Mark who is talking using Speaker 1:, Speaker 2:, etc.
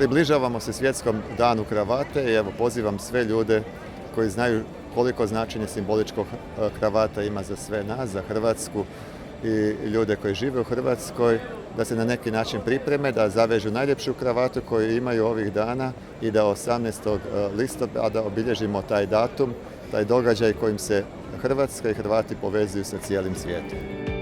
Speaker 1: Približavamo se Svjetskom danu kravate i evo pozivam sve ljude koji znaju koliko značenje simboličkog kravata ima za sve nas, za Hrvatsku i ljude koji žive u Hrvatskoj, da se na neki način pripreme, da zavežu najljepšu kravatu koju imaju ovih dana i da 18. listopada obilježimo taj datum, taj događaj kojim se Hrvatska i Hrvati povezuju sa cijelim svijetom.